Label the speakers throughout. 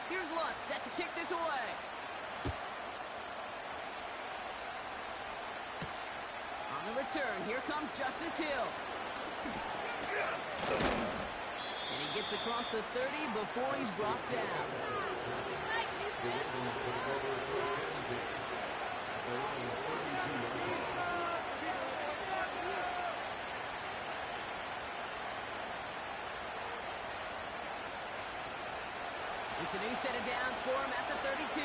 Speaker 1: Here's Lutz, set to kick this away. On the return, here comes Justice Hill. And he gets across the 30 before he's brought down. It's a new set of downs for him at the 32.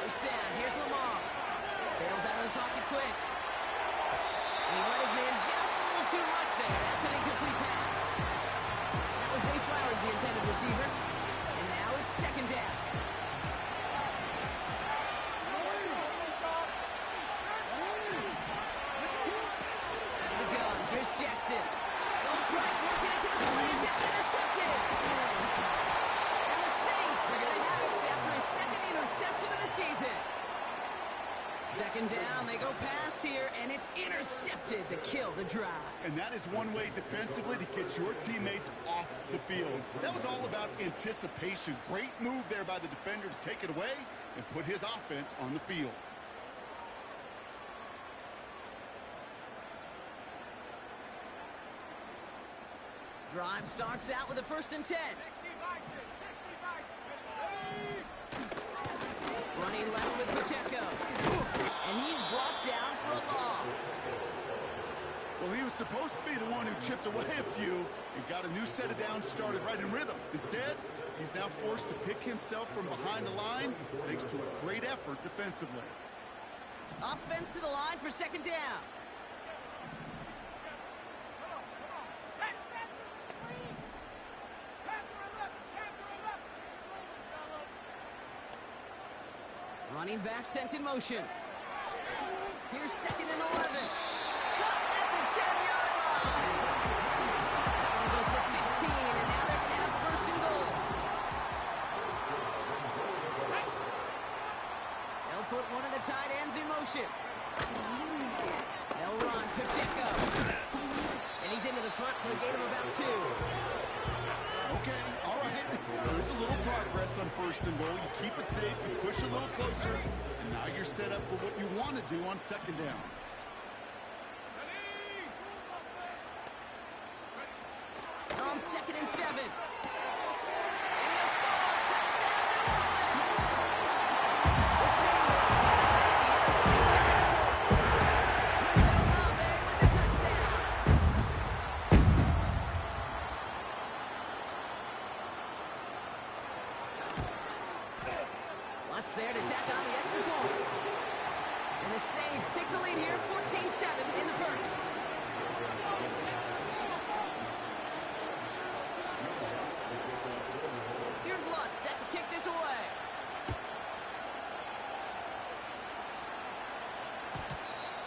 Speaker 1: First down, here's Lamar. Bails out of the pocket quick. And he let his man just a little too much there. That's an incomplete pass. That was Zay Flowers, the intended receiver. And now it's second down. Jackson. Long drive, forcing it to the slant. It's intercepted. And the Saints are going to have it after his second interception of the season. Second down, they go pass here, and it's intercepted to kill the drive.
Speaker 2: And that is one way defensively to get your teammates off the field. That was all about anticipation. Great move there by the defender to take it away and put his offense on the field.
Speaker 1: Drive starts out with a 1st and 10. Running left with Pacheco. And he's brought down for a loss.
Speaker 2: Well, he was supposed to be the one who chipped away a few and got a new set of downs started right in rhythm. Instead, he's now forced to pick himself from behind the line thanks to a great effort defensively.
Speaker 1: Offense to the line for second down. Running back sent in motion. Here's 2nd and 11. Shot at the 10-yard line. That one goes for 15, and now they're going to have 1st and goal. They'll put one of the tight ends in motion. They'll run Pacheco. And he's into the front for a gain of about 2.
Speaker 2: Okay, all right. There's a little progress on 1st and goal. You keep it safe, you push a little closer, and now you're set up for what you want to do on 2nd down.
Speaker 1: On 2nd and 7. And he'll score. Touchdown, New Orleans. The Saints lead 600 points. Chris Olave with the touchdown. Lutz there to tack on the extra point. And the Saints take the lead here, 14-7 in the 1st. Here's Lutz, set to kick this away.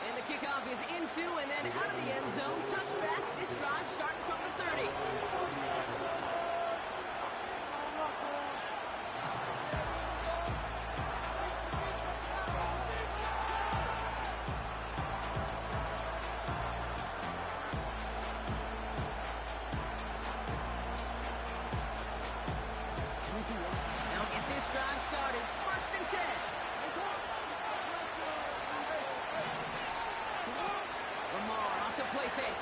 Speaker 1: And the kickoff is into and then out of the end zone. Touchback. This drive starting from the 30. They'll get this drive started. 1st and 10. Lamar off the play fake.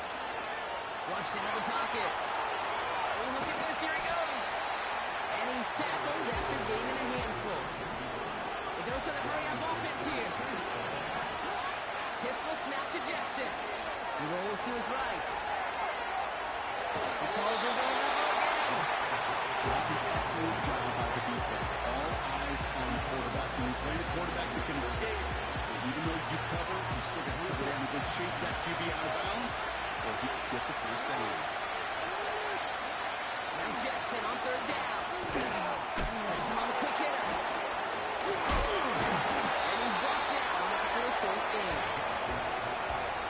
Speaker 1: Flushed out of the pocket. Oh, look at this. Here he goes. And he's tackled after gaining a handful. The dose of the hurry-up offense here. Pistol snap to Jackson. He rolls to his right. He calls his own number again.
Speaker 2: That's an excellent job by the defense. All eyes on the quarterback. When you play the quarterback, you can escape. But even though you cover, you still got to go down and go chase that QB out of bounds, or you get the 1st down.
Speaker 1: Now Jackson on 3rd down. That's him on the quick hitter. And he's brought down after a 4th game.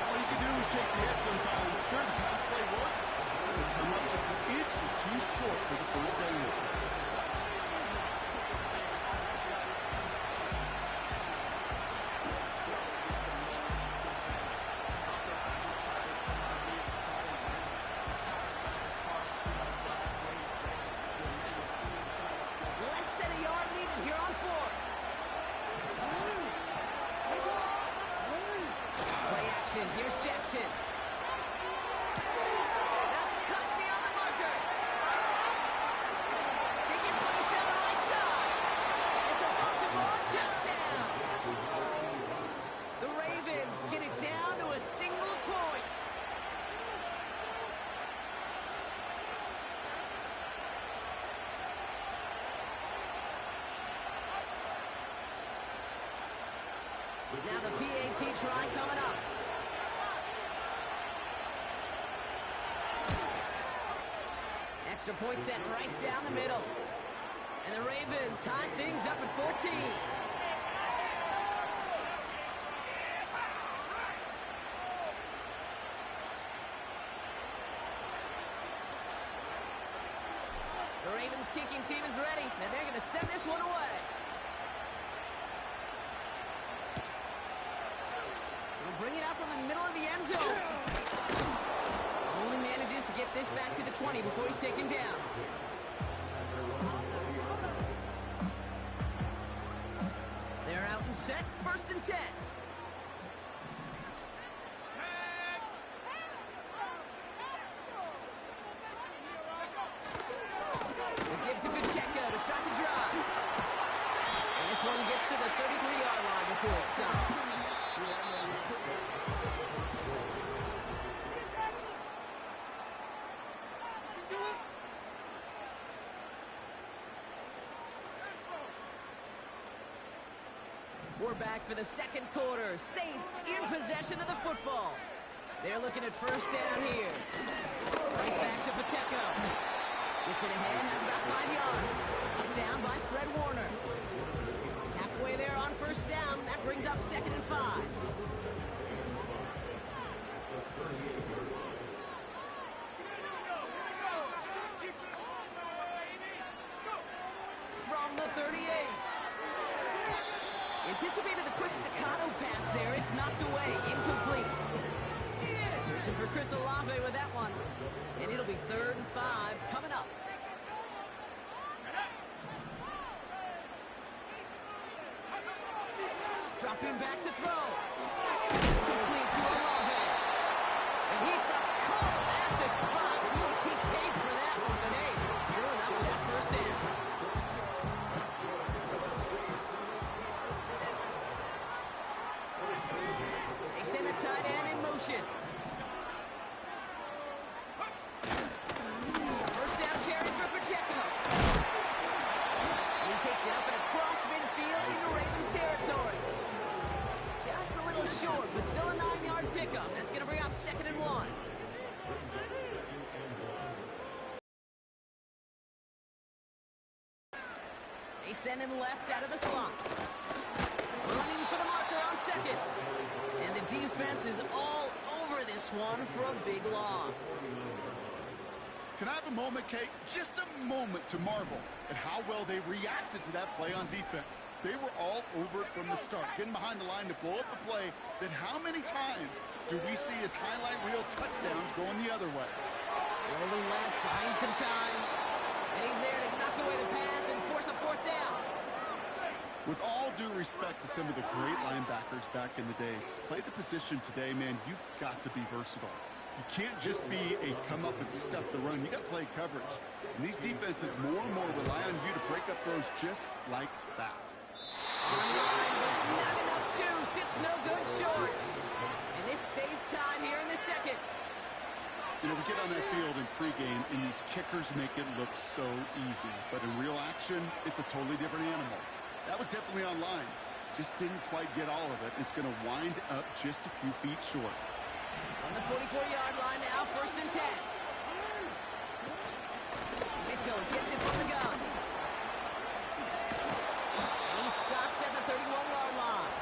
Speaker 2: All you can do is shake your head sometimes. Sure, the pass play works. But come up just an inch or 2 short for the 1st down.
Speaker 1: Now the PAT try coming up. Extra point sent right down the middle. And the Ravens tie things up at 14. The Ravens kicking team is ready, and they're going to send this one away. They'll bring it out from the middle of the end zone. Only manages to get this back to the 20 before he's taken down. They're out and set, 1st and 10. To Pacheco to start the drive. And this one gets to the 33-yard line before it's stopped. We're back for the second quarter. Saints in possession of the football. They're looking at 1st down here. Right back to Pacheco. Gets it ahead, has about 5 yards. Up down by Fred Warner. Halfway there on 1st down. That brings up 2nd and 5. From the 38. Anticipated the quick staccato pass there. It's knocked away. Incomplete. Searching for Chris Olave with that one. And it'll be 3rd and 5 coming up. Dropping back to throw. It's complete to Olave. And he stopped cold at the spot. He paid for that one, but hey, still enough for that 1st down. They send a tight end in motion. Takes it up and across midfield into Ravens territory. Just a little short, but still a 9-yard pickup. That's going to bring up 2nd and 1. They send him left out of the slot. Running for the marker on 2nd. And the defense is all over this one for a big loss.
Speaker 2: Can I have a moment, Kate? Just a moment to marvel at how well they reacted to that play on defense. They were all over it from the start, getting behind the line to blow up a play that how many times do we see as highlight reel touchdowns going the other way?
Speaker 1: Rolling left, buying some time. And he's there to knock away the pass and force a 4th down.
Speaker 2: With all due respect to some of the great linebackers back in the day, to play the position today, man, you've got to be versatile. You can't just be a come up and stuff the run. You got to play coverage. And these defenses more and more rely on you to break up throws just like that.
Speaker 1: Online, but not enough juice. It's no good short. And this stays tied here in the 2nd.
Speaker 2: You know, we get on that field in pregame, and these kickers make it look so easy. But in real action, it's a totally different animal. That was definitely online. Just didn't quite get all of it. It's going to wind up just a few feet short.
Speaker 1: On the 44-yard line now, 1st and 10. Mitchell gets it from the gun. And he's stopped at the 31-yard line.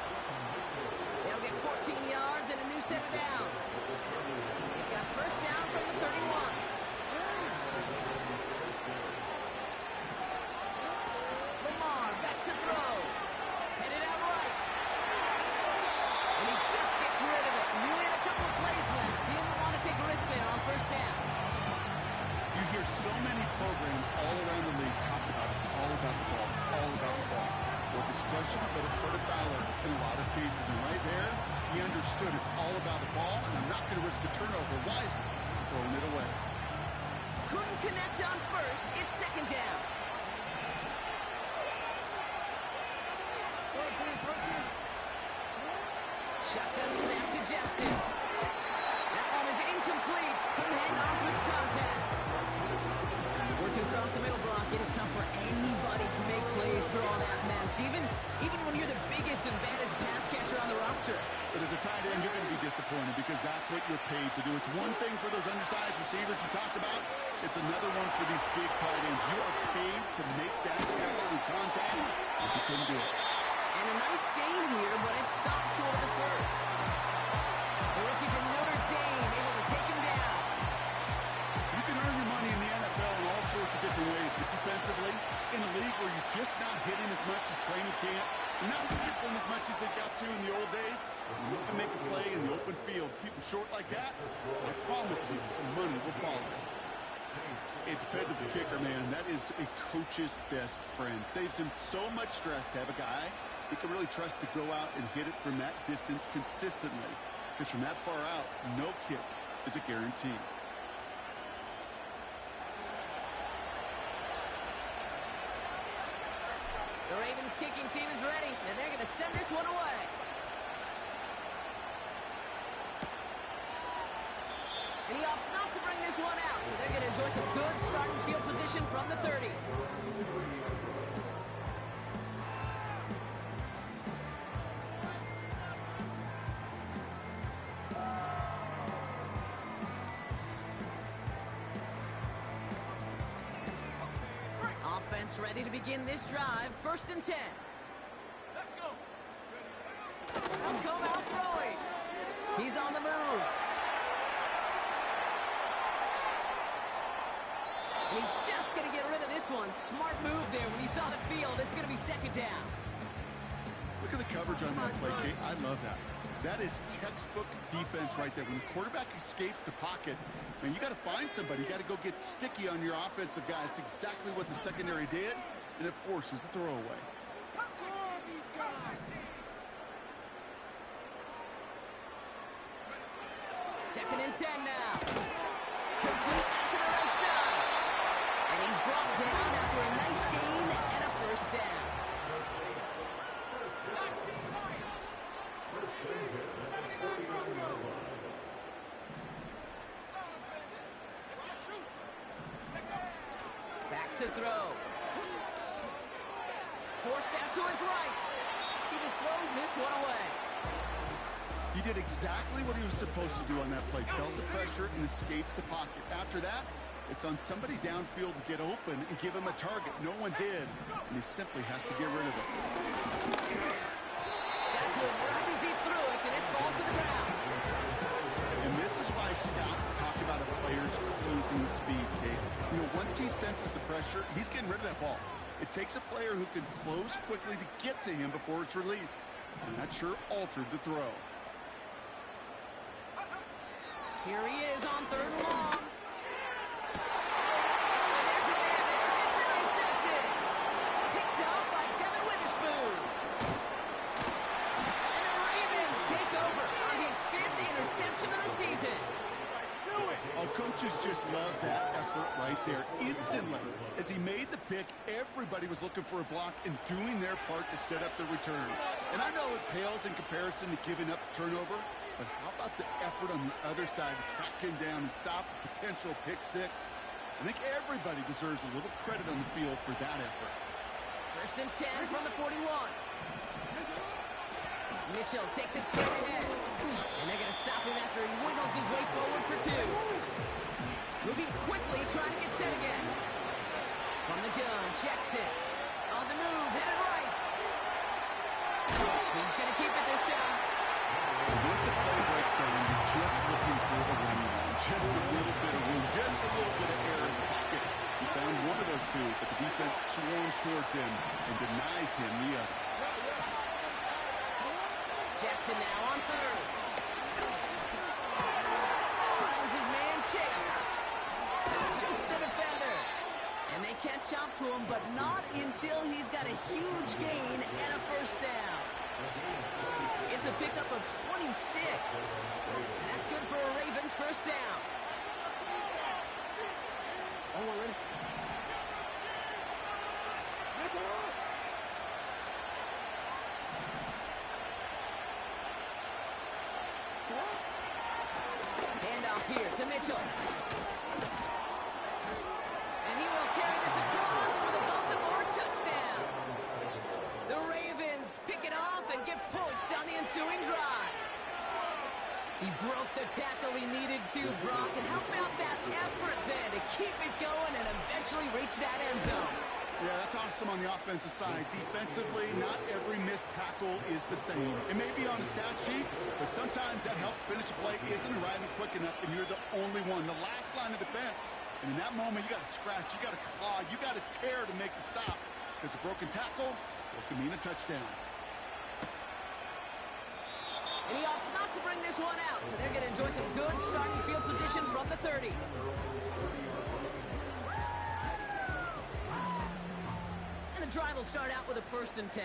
Speaker 1: They'll get 14 yards and a new set of downs. They've got 1st down from the 31. Lamar back to throw. Headed out right. And he just gets rid of it. Knew he had a couple of plays left. Didn't want to take a risk there on 1st down.
Speaker 2: You hear so many programs all around the league talk about it's all about the ball. It's all about the ball. Well, discretion, but it hurt a Fowler in a lot of cases. And right there, he understood it's all about the ball, and I'm not going to risk a turnover wisely, throwing it away.
Speaker 1: Couldn't connect on 1st. It's 2nd down. Shotgun snap to Jackson. That one is incomplete. incomplete. Couldn't hang on through the contact. Working across the middle block, it is tough for anybody to make plays through all that mess, even when you're the biggest and baddest pass catcher on the roster.
Speaker 2: But as a tight end, you're going to be disappointed because that's what you're paid to do. It's one thing for those undersized receivers you talked about. It's another one for these big tight ends. You are paid to make that catch through contact, but you couldn't do it.
Speaker 1: And a nice game here, but it stopped short of the first. The rookie from Notre Dame able to take him down.
Speaker 2: You can earn your money in the NFL in all sorts of different ways, but defensively, in a league where you're just not hitting as much in training camp, you're not tackling as much as they got to in the old days, you can make a play in the open field. Keep them short like that, I promise you some money will follow. A dependable kicker, man, that is a coach's best friend. Saves him so much stress to have a guy he can really trust to go out and hit it from that distance consistently. Because from that far out, no kick is a guarantee.
Speaker 1: The Ravens kicking team is ready, and they're going to send this one away. And he opts not to bring this one out, so they're going to enjoy some good starting field position from the 30. Offense ready to begin this drive. 1st and 10. Let's go. They'll come out throwing. He's on the move. And he's just going to get rid of this one. Smart move there. When you saw the field, it's going to be 2nd down.
Speaker 2: Look at the coverage on that play, Kate. I love that. That is textbook defense right there. When the quarterback escapes the pocket, man, you got to find somebody. You got to go get sticky on your offensive guy. It's exactly what the secondary did, and it forces the throwaway.
Speaker 1: Second and 10 now. Complete to the right side. And he's brought down after a nice gain and a 1st down. Back to throw. Forced out to his right. He just throws this one away.
Speaker 2: He did exactly what he was supposed to do on that play. Felt the pressure and escapes the pocket. After that, it's on somebody downfield to get open and give him a target. No one did, and he simply has to get rid of it.
Speaker 1: That's one right as he threw it, and it falls to the ground.
Speaker 2: And this is why scouts talk about a player's closing speed, Kate. You know, once he senses the pressure, he's getting rid of that ball. It takes a player who can close quickly to get to him before it's released. And that sure altered the throw.
Speaker 1: Here he is on 3rd and long. And there's a man there. It's intercepted. Picked up by Devin Witherspoon. And the Ravens take over on his 5th interception of the season.
Speaker 2: Oh, coaches just love that effort right there. Instantly, as he made the pick, everybody was looking for a block and doing their part to set up the return. And I know it pales in comparison to giving up the turnover, but how about the effort on the other side to track him down and stop a potential pick 6? I think everybody deserves a little credit on the field for that effort.
Speaker 1: 1st and 10 from the 41. Mitchell takes it straight ahead. And they're going to stop him after he wiggles his way forward for 2. Moving quickly, trying to get set again. From the gun, Jackson. On the move, headed right. He's going to keep it this time.
Speaker 2: Once a play breaks down, you're just looking for the running line. Just a little bit of room, just a little bit of air in the pocket. He found one of those two, but the defense swarms towards him and denies him the other.
Speaker 1: Jackson now on 3rd. Finds his man Chase. Jukes the defender. And they catch up to him, but not until he's got a huge gain and a 1st down. It's a pickup of 26. And that's good for a Ravens 1st down. Oh, we're ready. Handoff here to Mitchell. And he will carry this across for the Baltimore touchdown. The Ravens pick it off and get points on the ensuing drive. He broke the tackle he needed to, Brock, and how about that effort then to keep it going and eventually reach that end zone?
Speaker 2: Yeah, that's awesome on the offensive side. Defensively, not every missed tackle is the same. It may be on a stat sheet, but sometimes that helps finish a play isn't arriving quick enough, and you're the only one. The last line of defense. And in that moment, you got to scratch, you got to claw, you got to tear to make the stop. Because a broken tackle, it can mean a touchdown.
Speaker 1: And he opts not to bring this one out, so they're going to enjoy some good starting field position from the 30. And the drive will start out with a 1st and 10.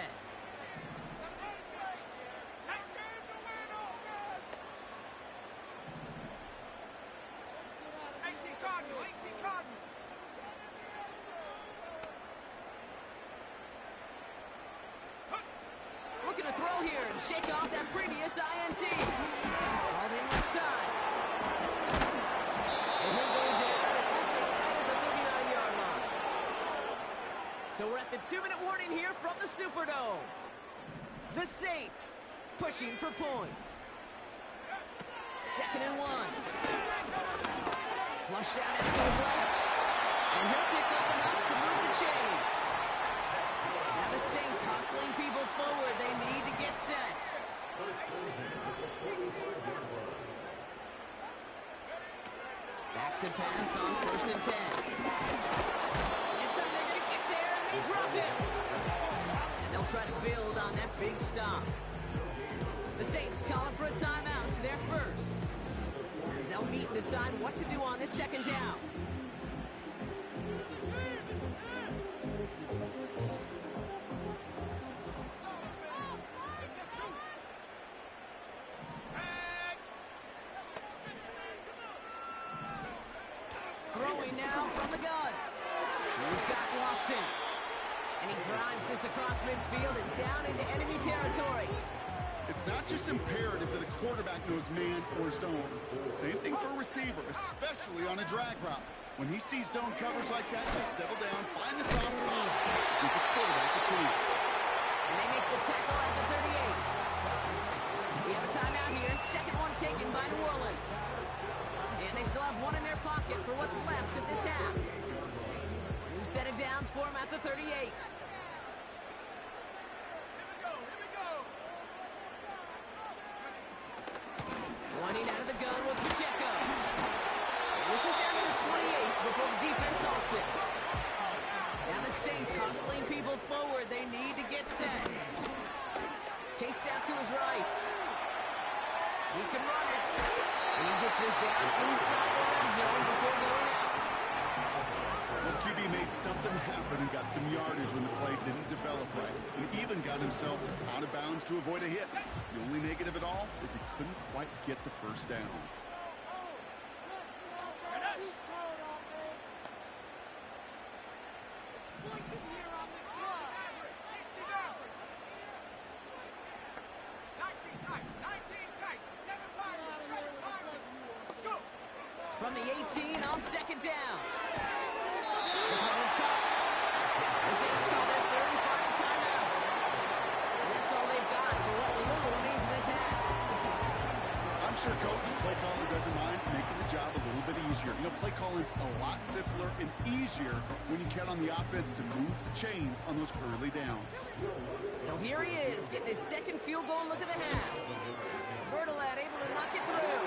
Speaker 1: Looking to throw here and shake off that previous INT. All the left side. And he'll go down and this is right at the 39-yard line. So we're at the 2-minute warning here from the Superdome. The Saints pushing for points. 2nd and 1. Flushed out to his left. And he'll pick up enough to move the chains. Now the Saints hustling people forward. They need to get set. Back to pass on 1st and 10. This time they're going to get there and they drop it. And they'll try to build on that big stop. The Saints calling for a timeout to their first. As they'll meet and decide what to do on this 2nd down. Throwing now from the gun. He's got Watson. And he drives this across midfield and down into enemy territory.
Speaker 2: It's not just imperative that a quarterback knows man or zone. Same thing for a receiver, especially on a drag route. When he sees zone coverage like that, just settle down, find the soft spot, give the quarterback a chance.
Speaker 1: And they make the tackle at the 38. We have a timeout here. 2nd one taken by New Orleans. And they still have one in their pocket for what's left of this half. New set of downs for them at the 38. Running out of the gun with Pacheco. And this is down to the 28 before the defense halts it. Now the Saints hustling people forward. They need to get set. Chased out to his right. He can run it. And he gets this down inside the red zone before going out.
Speaker 2: Well, the QB made something happen and got some yardage when the play didn't develop right. He even got himself out of bounds to avoid a hit. The only negative at all is he couldn't quite get the 1st down.
Speaker 1: From the 18 on 2nd down. The throw is caught. The Saints call their 3rd and final timeout. And that's all they've got for what little remains in this half.
Speaker 2: I'm sure Coach play caller doesn't mind making the job a little bit easier. You know, play calling's a lot simpler and easier when you count on the offense to move the chains on those early downs.
Speaker 1: So here he is, getting his 2nd field goal look at the half. Bertolat able to knock it through.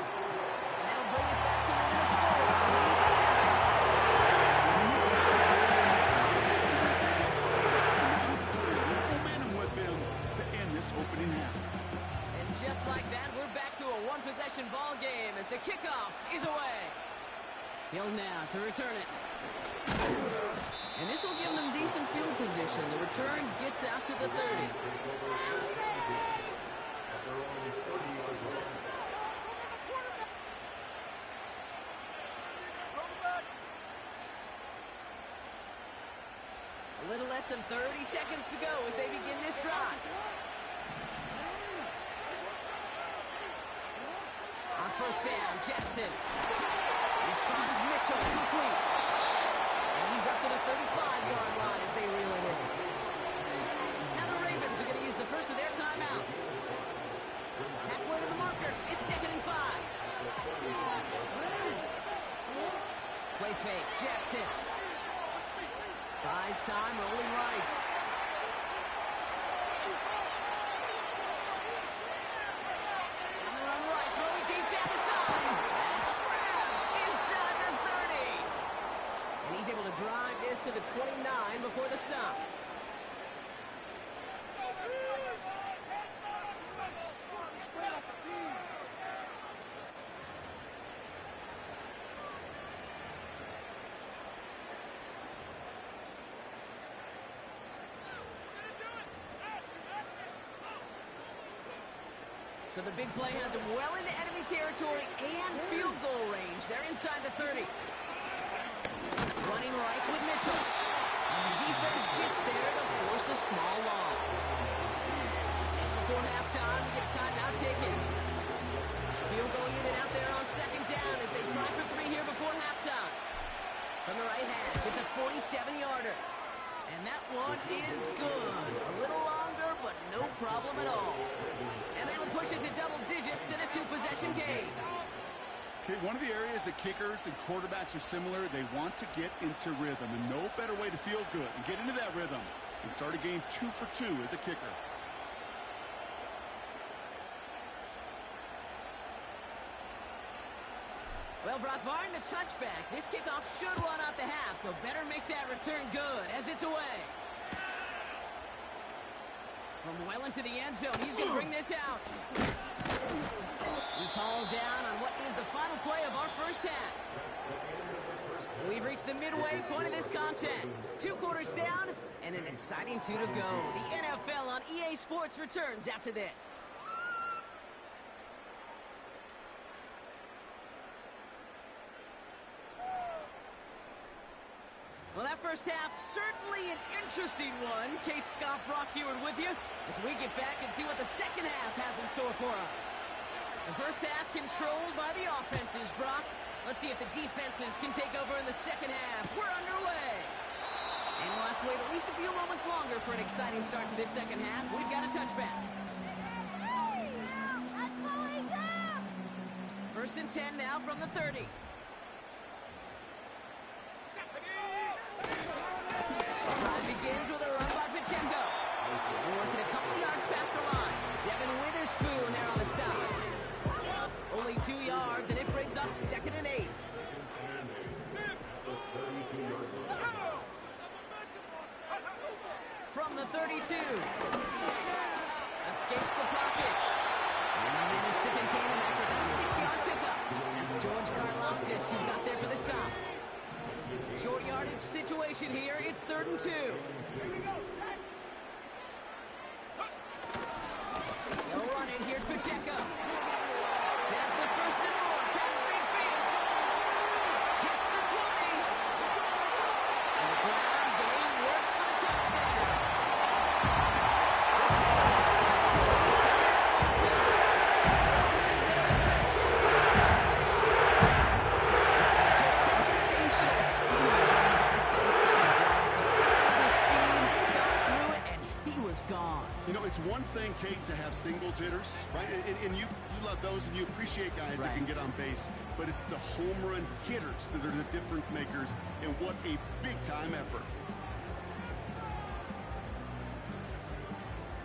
Speaker 1: And that'll bring it back to within a score. The lead 7.
Speaker 2: Momentum with them to end this opening half.
Speaker 1: And just like that, we're back to a one-possession ball game as the kickoff is away. Hill now to return it. And this will give them decent field position. The return gets out to the 30. A little less than 30 seconds to go as they begin this drive. On 1st down, Jackson. This finds Mitchell, complete. And he's up to the 35-yard line as they reel it in. Now the Ravens are going to use the first of their timeouts. Halfway to the marker. It's 2nd and 5. Play fake. Jackson. Buys time, rolling right. On the run right, throwing deep down the side. That's grabbed inside the 30. And he's able to drive this to the 29 before the stop. So the big play has him well into enemy territory and field goal range. They're inside the 30. Running right with Mitchell. And the defense gets there to force a small loss. Just before halftime, we get a timeout taken. Field goal unit out there on 2nd down as they try for 3 here before halftime. From the right hand, it's a 47-yarder. And that one is good. A little longer, but no problem at all. And that'll push it to double digits in a 2-possession game.
Speaker 2: Okay, one of the areas that kickers and quarterbacks are similar, they want to get into rhythm. And no better way to feel good and get into that rhythm and start a game 2 for 2 as a kicker.
Speaker 1: Well, Brock Martin, a touchback. This kickoff should run out the half, so better make that return good as it's away. From well into the end zone, he's going to bring this out. He's hauled down on what is the final play of our first half. We've reached the midway point of this contest. 2 quarters down and an exciting 2 to go. The NFL on EA Sports returns after this. Well, that first half, certainly an interesting one. Kate Scott, Brock Huard with you as we get back and see what the second half has in store for us. The first half controlled by the offenses, Brock. Let's see if the defenses can take over in the second half. We're underway. And we'll have to wait at least a few moments longer for an exciting start to this second half. We've got a touchback.
Speaker 3: That's what we do!
Speaker 1: 1st and 10 now from the 30. Drive begins with a run by Pacheco. We're working a couple yards past the line. Devin Witherspoon there on the stop. Only 2 yards, and it brings up 2nd and 8. From the 32. Escapes the pocket. And they managed to contain him after that 6-yard pickup. That's George Karlaftis who got there for the stop. Short yardage situation here. It's 3rd and 2. They'll run it. Here's Pacheco. That's the 1st and more. Past midfield. Hits the 20. And the ground game works for the touchdown. The Saints got it to the lead coming in the halftime. It's an Isaiah Pacheco touchdown. Just sensational speed. Gone.
Speaker 2: You know, it's one thing, Kate, to have singles hitters, right? And you love those, and you appreciate guys that can get on base. But it's the home run hitters that are the difference makers, and what a big-time effort.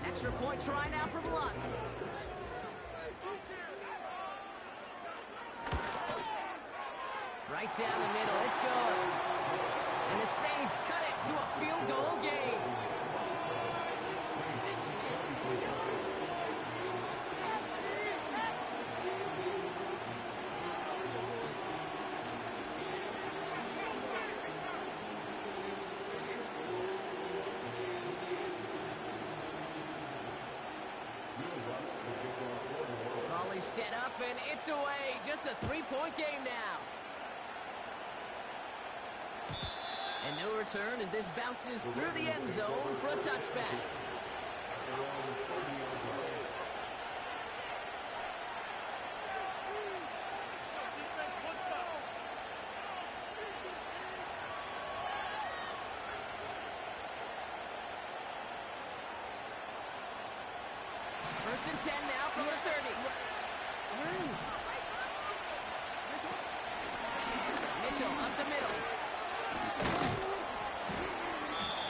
Speaker 1: Extra point try now from Lutz. Right down the middle. It's good. And the Saints cut it to a field goal game. Volley set up, and it's away. Just a 3-point game now. And no return as this bounces through the end zone for a touchback. First and 10 now from the 30. Mitchell up the middle.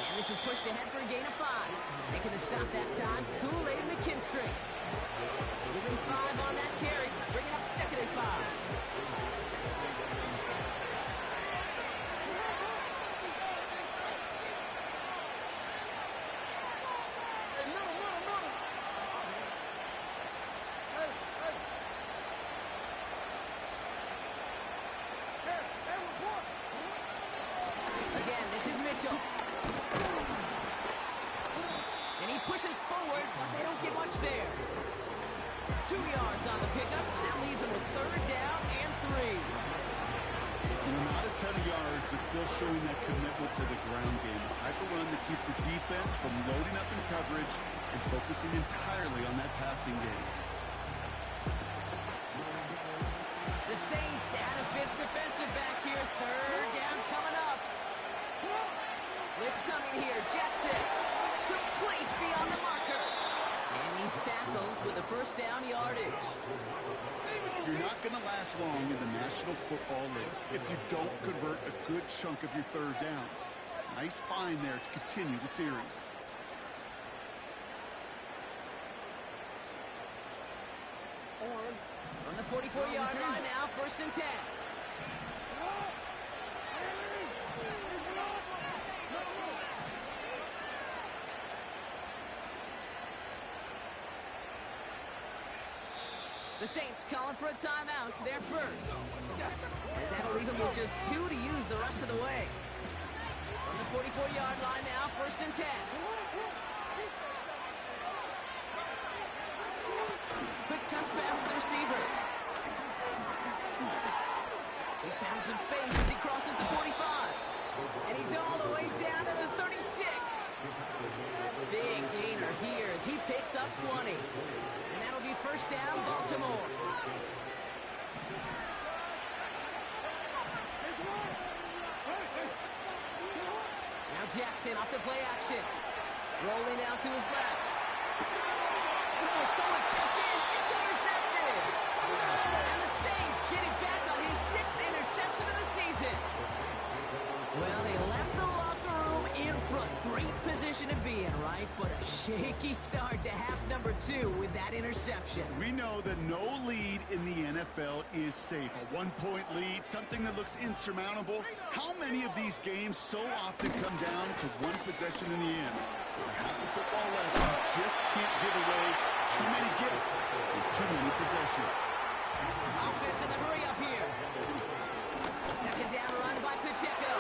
Speaker 1: And this is pushed ahead for a gain of 5. Making the stop that time, Kool-Aid McKinstry. Leaving 5 on that carry, bringing up 2nd and 5. Again, this is Mitchell. And he pushes forward, but they don't get much there. 2 yards on the pickup, and that leaves him with 3rd down and 3.
Speaker 2: Not a ton of yards, but still showing that commitment to the ground game. The type of run that keeps the defense from loading up in coverage and focusing entirely on that passing game.
Speaker 1: The Saints add a 5th defensive back here. 3rd down coming up. Blitz coming here. Jackson complete beyond the marker. And he's tackled with a 1st down yardage.
Speaker 2: You're not going to last long in the National Football League if you don't convert a good chunk of your 3rd downs. Nice find there to continue the series.
Speaker 1: On the 44-yard line now, 1st and 10. The Saints calling for a timeout. They're first. As that'll leave them with just 2 to use the rest of the way. On the 44-yard line now, 1st and 10. Quick touch pass to the receiver. He's found some space as he crosses the 45. And he's all the way down to the 36. Big gainer here as he picks up 20. And that'll be 1st down, Baltimore. Now Jackson off the play action. Rolling out to his left. Oh, someone stepped in. It's intercepted. And the Saints get it back on his 6th interception of the season. Well, they left the locker room in front. Great position to be in, right? But a shaky start to half number 2 with that interception.
Speaker 2: We know that no lead in the NFL is safe. A 1-point lead, something that looks insurmountable. How many of these games so often come down to one possession in the end? With half of football left, you just can't give away too many gifts in too many possessions.
Speaker 1: Offense in the hurry up here. 2nd down run by Pacheco.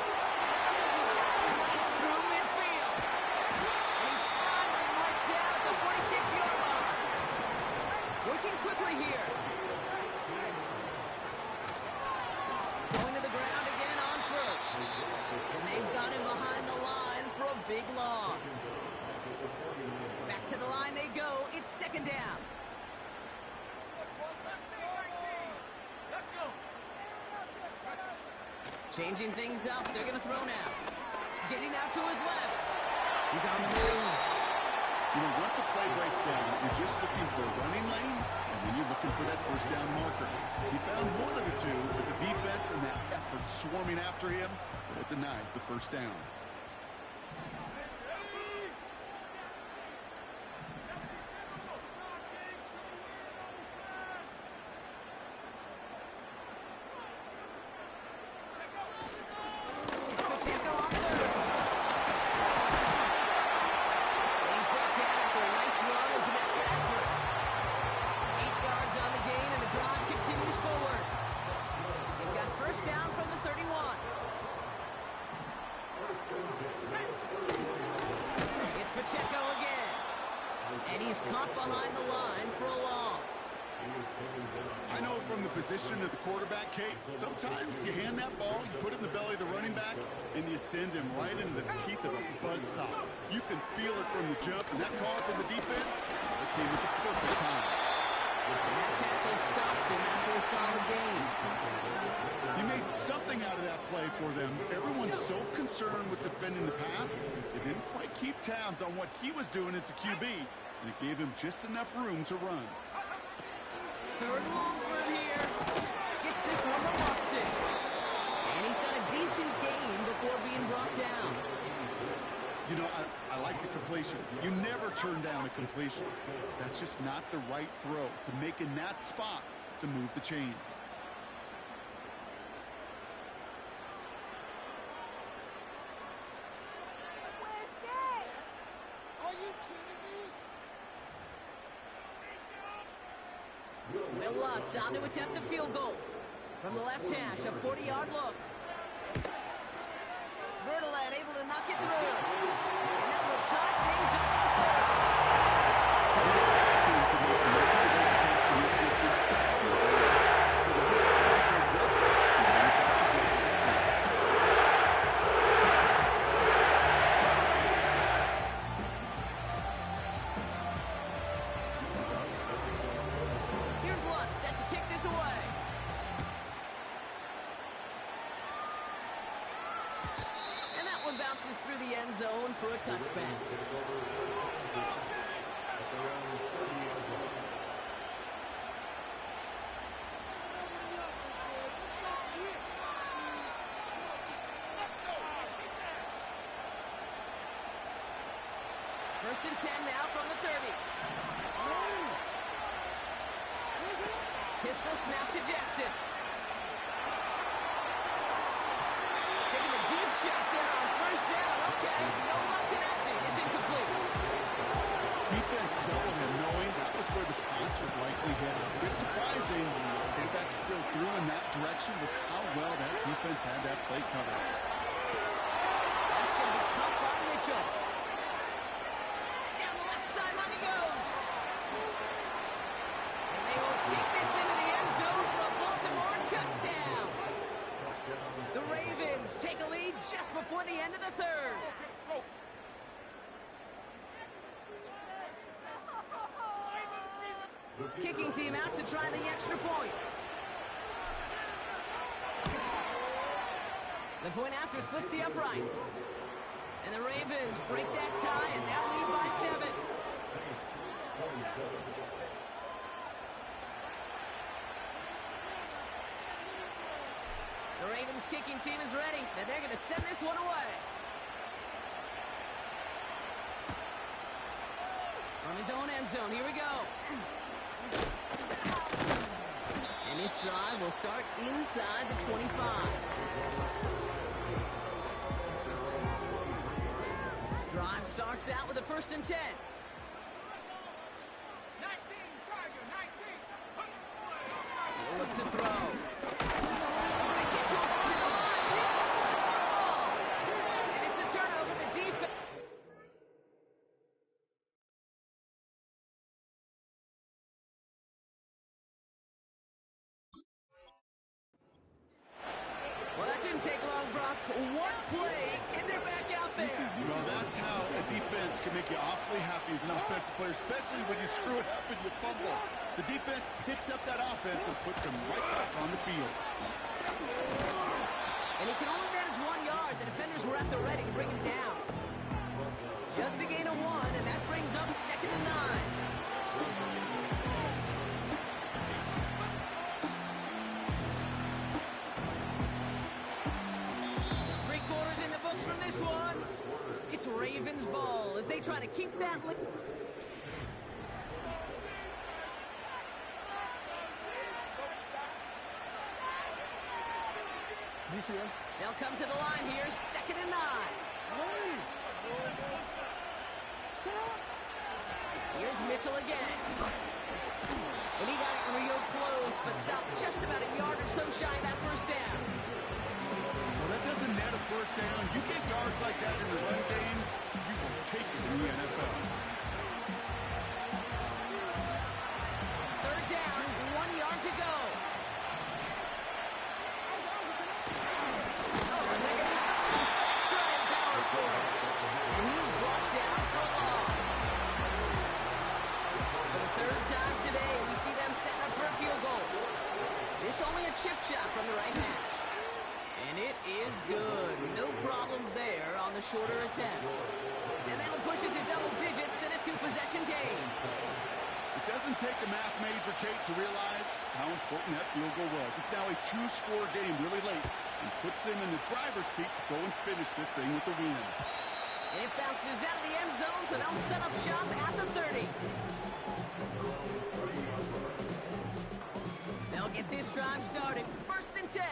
Speaker 1: Through midfield. And he's finally marked down at the 46-yard line. Working quickly here. Going to the ground again on 1st. And they've got him behind the line for a big loss. Back to the line they go. It's 2nd down. Changing things up. They're going to throw now. Getting out to his left. He's on the move.
Speaker 2: You know, once a play breaks down, you're just looking for a running lane, and then you're looking for that 1st down marker. He found one of the two with the defense and that effort swarming after him, but it denies the 1st down.
Speaker 1: Pacheco on 3rd. He's brought down after a nice run into an extra effort. 8 yards on the gain, and the drive continues forward. They've got 1st down from the 31. It's Pacheco again. And he's caught behind the line for a loss.
Speaker 2: I know from the position of the quarterback, Kate, sometimes you hand that ball, you put it in the belly of the running back, and you send him right into the teeth of a buzzsaw. You can feel it from the jump, and that call from the defense, it came at the perfect time.
Speaker 1: And that tackle stops him after a solid gain.
Speaker 2: He made something out of that play for them. Everyone's so concerned with defending the pass, they didn't quite keep tabs on what he was doing as a QB. and it gave him just enough room to run.
Speaker 1: Third and long for him here. Gets this one to Watson. And he's got a decent gain before being brought down.
Speaker 2: You know, I like the completion. You never turn down a completion. That's just not the right throw to make in that spot to move the chains.
Speaker 3: Are you kidding me?
Speaker 1: Will Lutz on to attempt the field goal. From the left hash, a 40-yard look. Bertolet able to knock it through. And that will tie things up at the third.
Speaker 2: We're expecting to make most of those attempts from this distance. So the Bills will take this and finish off the drive with points.
Speaker 1: Here's Lutz set to kick this away. And that one bounces through the end zone for a touchback. First and 10 now from the 30. Pistol snap to Jackson. Taking a deep shot there on first down. Okay, no luck connecting. It's incomplete.
Speaker 2: Defense doubled him, knowing that was where the pass was likely headed. A bit surprising, quarterback still threw in that direction with how well that defense had that play covered.
Speaker 1: That's going to be caught by Mitchell. Down the left sideline he goes. And they will take this into the end zone for a Baltimore touchdown. The Ravens take a lead just before the end of the third. Kicking team out to try the extra point. The point after splits the uprights. And the Ravens break that tie and now lead by 7. The Ravens kicking team is ready, and they're going to send this one away. From his own end zone, here we go. And this drive will start inside the 25. Drive starts out with a first and 10.
Speaker 3: 19, Charger, 19.
Speaker 1: Look to throw. They get to the line, and he loses the football. And it's a turnover. The defense. Well, that didn't take long, Brock. One play, and they're back out there.
Speaker 2: Well, that's how a defense can make you awfully happy as an offensive player, especially when you screw it up and you fumble. The defense picks up that offense and puts them right back on the field.
Speaker 1: And he can only manage 1 yard. The defenders were at the ready to bring him down. Just a gain of 1, and that brings up 2nd and 9. Three-quarters in the books from this one. It's Ravens ball as they try to keep that lead. They'll come to the line here, 2nd and 9. Here's Mitchell again. And he got it real close, but stopped just about a yard or so shy of that first down.
Speaker 2: Well, that doesn't net a first down. You get yards like that in the run game, you will take it in the NFL.
Speaker 1: Third down, 1 yard to go. Oh, and they're going to try and power for it. And he's brought down for a loss. For the third time today, we see them setting up for a field goal. This only a chip shot from the right hash. And it is good. No problems there on the shorter attempt. And that'll push it to double digits in a two-possession game.
Speaker 2: It doesn't take a math major, Kate, to realize how important that field goal was. It's now a two-score game really late and puts them in the driver's seat to go and finish this thing with the win.
Speaker 1: And it bounces out of the end zone, so they'll set up shop at the 30. They'll get this drive started. 1st and 10.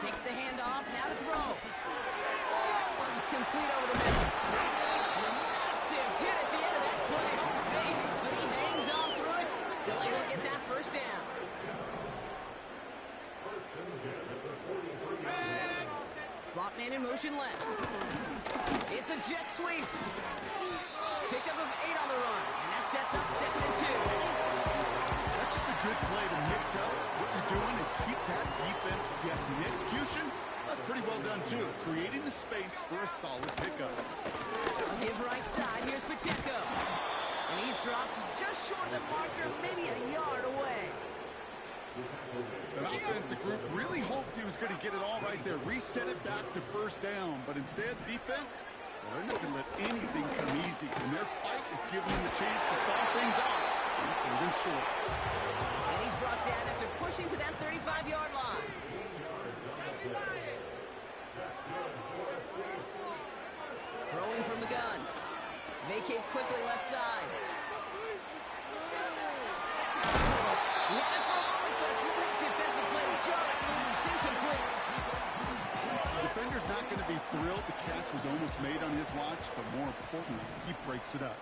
Speaker 1: Takes the handoff, now to throw. That one's complete over the middle. And a massive hit at the end of that play. Oh, baby, but he hangs on through it. Still able to get that 1st down. Slot man in motion left. It's a jet sweep. Pickup of 8 on the run, and that sets up 2nd and 2.
Speaker 2: That's just a good play to mix up what you're doing and keep that defense guessing. The execution, that's pretty well done too. Creating the space for a solid pickup.
Speaker 1: On the right side, here's Pacheco. And he's dropped just short of the marker, maybe a yard away.
Speaker 2: The offensive group really hoped he was going to get it all right there, reset it back to 1st down, but instead, defense, well, they're not going to let anything come easy, and their fight is giving them the chance to start things out and 3rd and short.
Speaker 1: And he's brought down after pushing to that 35-yard line. Throwing from the gun. Vacates quickly left side. He had it for a moment, but a great defensive play to jar it loose. Incomplete.
Speaker 2: The defender's not going to be thrilled the catch was almost made on his watch, but more importantly, he breaks it up.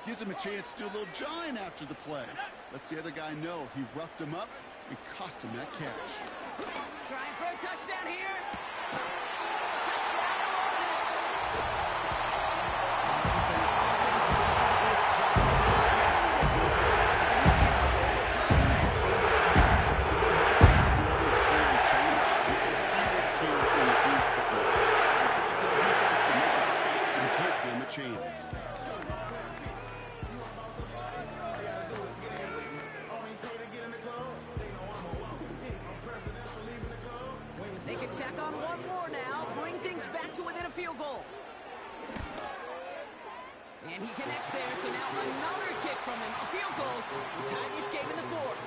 Speaker 2: Gives him a chance to do a little jawing after the play. Lets the other guy know he roughed him up and cost him that catch.
Speaker 1: Trying for a touchdown here. Touchdown, New Orleans. It's an offense that does its job. Really the defense to give them a chance to overcome that big deficit.
Speaker 2: It's clearly changed. You can feel it here in the booth. It's up to the defense to make a stop and give them a chance.
Speaker 1: They can tack on one more now, bring things back to within a field goal. And he connects there, so now another kick from him, a field goal, to tie this game in the 4th.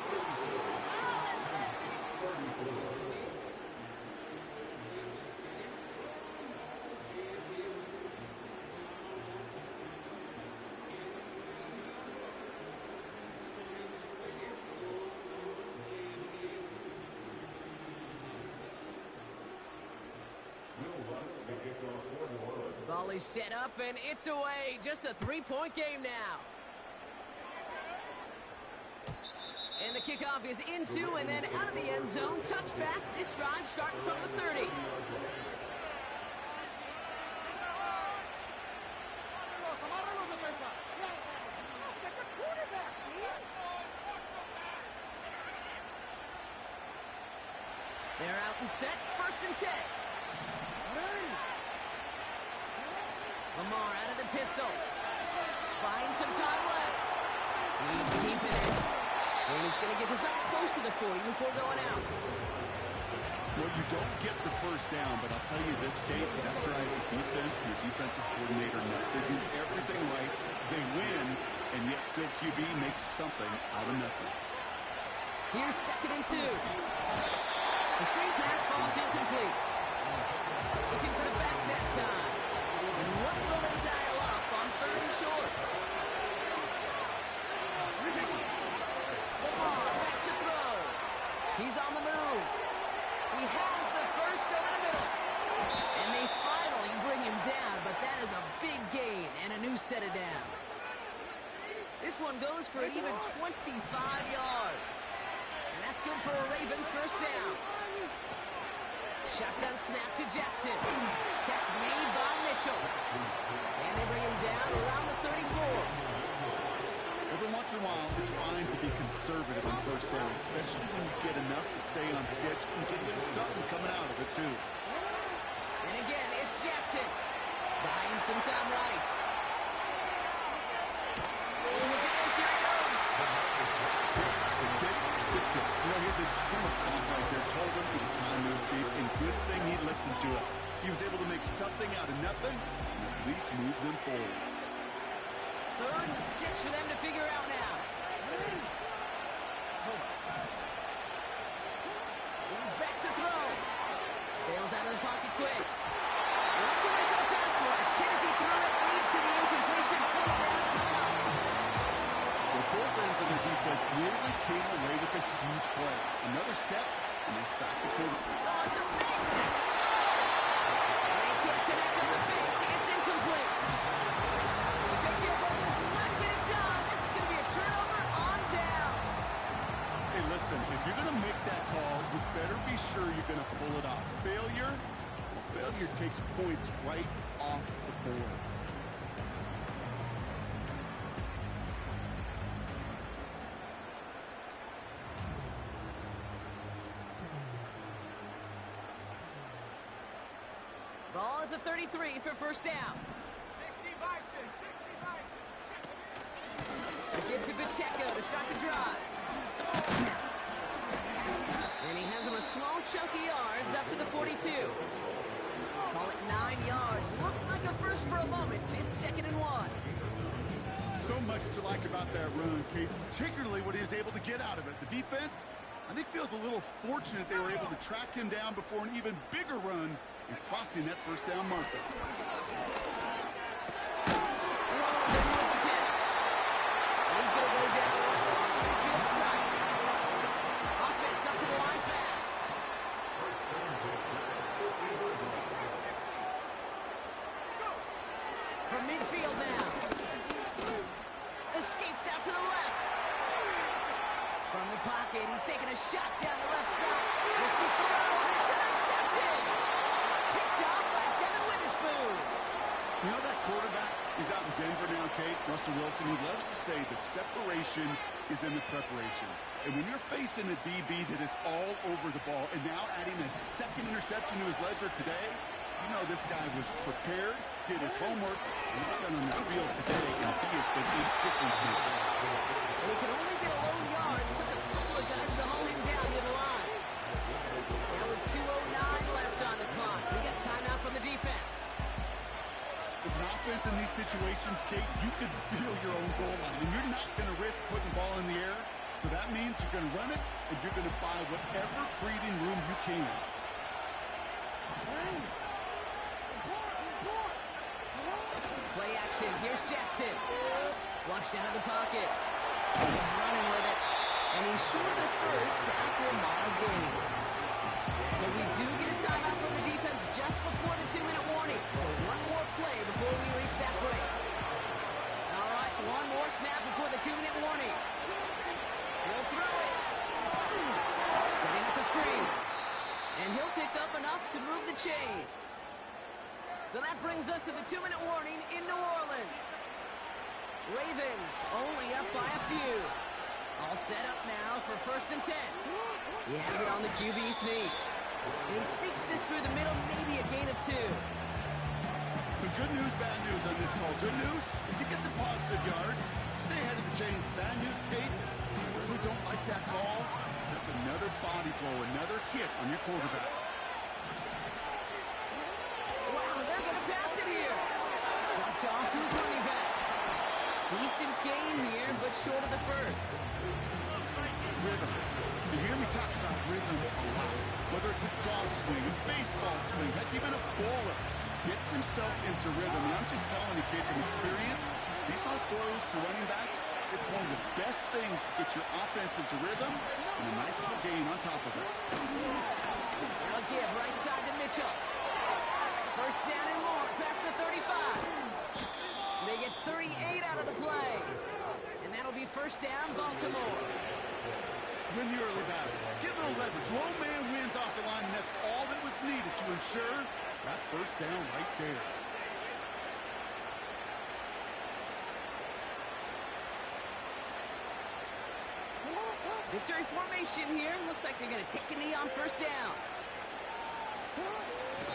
Speaker 1: Ball is set up, and it's away. Just a 3-point game now. And the kickoff is into and then out of the end zone. Touchback. This drive starting from the 30. They're out and set. 1st and 10. Lamar out of the pistol. Finds some time left. He's keeping it. And he's going to get this up close to the 40 before going out.
Speaker 2: Well, you don't get the 1st down, but I'll tell you this, Kate, that drives the defense and the defensive coordinator nuts. They do everything right. They win, and yet still QB makes something out of nothing.
Speaker 1: Here's 2nd and 2. The screen pass falls incomplete. Looking for the back that time. And what will they dial up on 3rd and short? Lamar back to throw. He's on the move. He has the 1st over the middle. And they finally bring him down, but that is a big gain and a new set of downs. This one goes for an even 25 yards. And that's good for a Ravens 1st down. Shotgun snap to Jackson. Catch made by Mitchell. And they bring him down around the 34.
Speaker 2: Every once in a while, it's fine to be conservative on 1st down, especially when you get enough to stay on schedule and get a little something coming out of it, too.
Speaker 1: And again, it's Jackson. Buying some time right. Oh, look at this. Here it
Speaker 2: fingertip. His internal clock right there told him it was time to escape, and good thing he listened to it. He was able to make something out of nothing, and at least move them forward.
Speaker 1: 3rd and 6 for them to figure out now. He's back to throw. Bails out of the pocket quick. Wants away for the pass rush. Hit as he threw it. Leads to the incompletion. Full down coming up.
Speaker 2: Well, both ends of their defense nearly came away with a huge play. Another step, and they sacked the quarterback.
Speaker 1: Oh, it's a fake. They can't connect on the fake. It's incomplete. The fake field goal does not get it done. This is going to be a turnover on downs.
Speaker 2: Hey, listen, if you're going to make that call, you better be sure you're going to pull it off. Failure takes points right off the board.
Speaker 1: Ball at the 33 for first down.
Speaker 3: 60 Bison, 60 Bison.
Speaker 1: It gives to Pacheco to start the drive. And he has him a small chunk of yards up to the 42. Call it 9 yards. Looks like a first for a moment. It's 2nd and 1.
Speaker 2: So much to like about that run, Kate, particularly what he was able to get out of it. The defense, I think, feels a little fortunate they were able to track him down before an even bigger run and crossing that first down marker.
Speaker 1: Watson with the catch. And he's going to go down right field strike. Offense up to the line fast. From midfield now. Escapes out to the left. From the pocket, he's taking a shot down the left side. Risky throw, and it's intercepted. Picked up by Devin Witherspoon.
Speaker 2: You know that quarterback is out in Denver now, Kate? Russell Wilson, he loves to say the separation is in the preparation. And when you're facing a DB that is all over the ball and now adding a 2nd interception to his ledger today, you know this guy was prepared, did his homework, and he's done on this field today, and he has been a difference maker.
Speaker 1: And he could only get a low yard. Took a couple of guys to hold him down near the line. Now with 2:09 left on the clock. We get timeout from the defense.
Speaker 2: As an offense in these situations, Kate, you can feel your own goal line, and you're not going to risk putting the ball in the air. So that means you're going to run it, and you're going to buy whatever breathing room you can.
Speaker 1: Play action. Here's Jackson. Flushed out of the pocket. He's running with it. And he's short of first after a mild gain. So we do get a timeout from the defense just before the 2-minute warning. So one more play before we reach that break. All right, one more snap before the 2-minute warning. He'll throw it. Setting up the screen. And he'll pick up enough to move the chains. So that brings us to the 2-minute warning in New Orleans. Ravens only up by a few. All set up now for 1st and 10. He has it on the QB sneak. And he sneaks this through the middle, maybe a gain of 2.
Speaker 2: Some good news, bad news on this call. Good news is he gets some positive yards. Stay ahead of the chains. Bad news, Kate, I really don't like that call. That's another body blow, another hit on your quarterback.
Speaker 1: Wow, they're going to pass it here. Dropped off to his running back. Decent gain here, but short of the first.
Speaker 2: Rhythm. You hear me talk about rhythm a lot. Whether it's a golf swing, a baseball swing, heck, even a bowler gets himself into rhythm. And I'm just telling you, kid, from experience, these little throws to running backs, it's one of the best things to get your offense into rhythm and a nice little gain on top of it.
Speaker 1: Now a give right side to Mitchell. First down and more, past the 35. They get 38 out of the play. And that'll be first down, Baltimore.
Speaker 2: Win the early battle. Get a little leverage. Low man wins off the line, and that's all that was needed to ensure that first down right there.
Speaker 1: Victory formation here. Looks like they're going to take a knee on first down.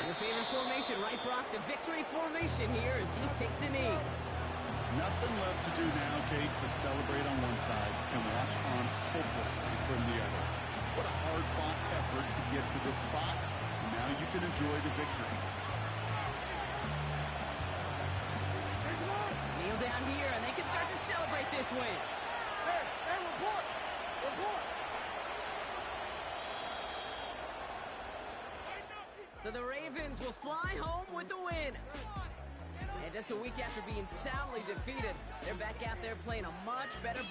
Speaker 1: Your favorite formation, right, Brock? The victory formation here as he takes a knee.
Speaker 2: Nothing left to do now, Kate, but celebrate on one side and watch on hopelessly from the other. What a hard-fought effort to get to this spot. And now you can enjoy the victory.
Speaker 1: Kneel down here, and they can start to celebrate this win.
Speaker 3: Hey, report! Report!
Speaker 1: So the Ravens will fly home with the win. And just a week after being soundly defeated, they're back out there playing a much better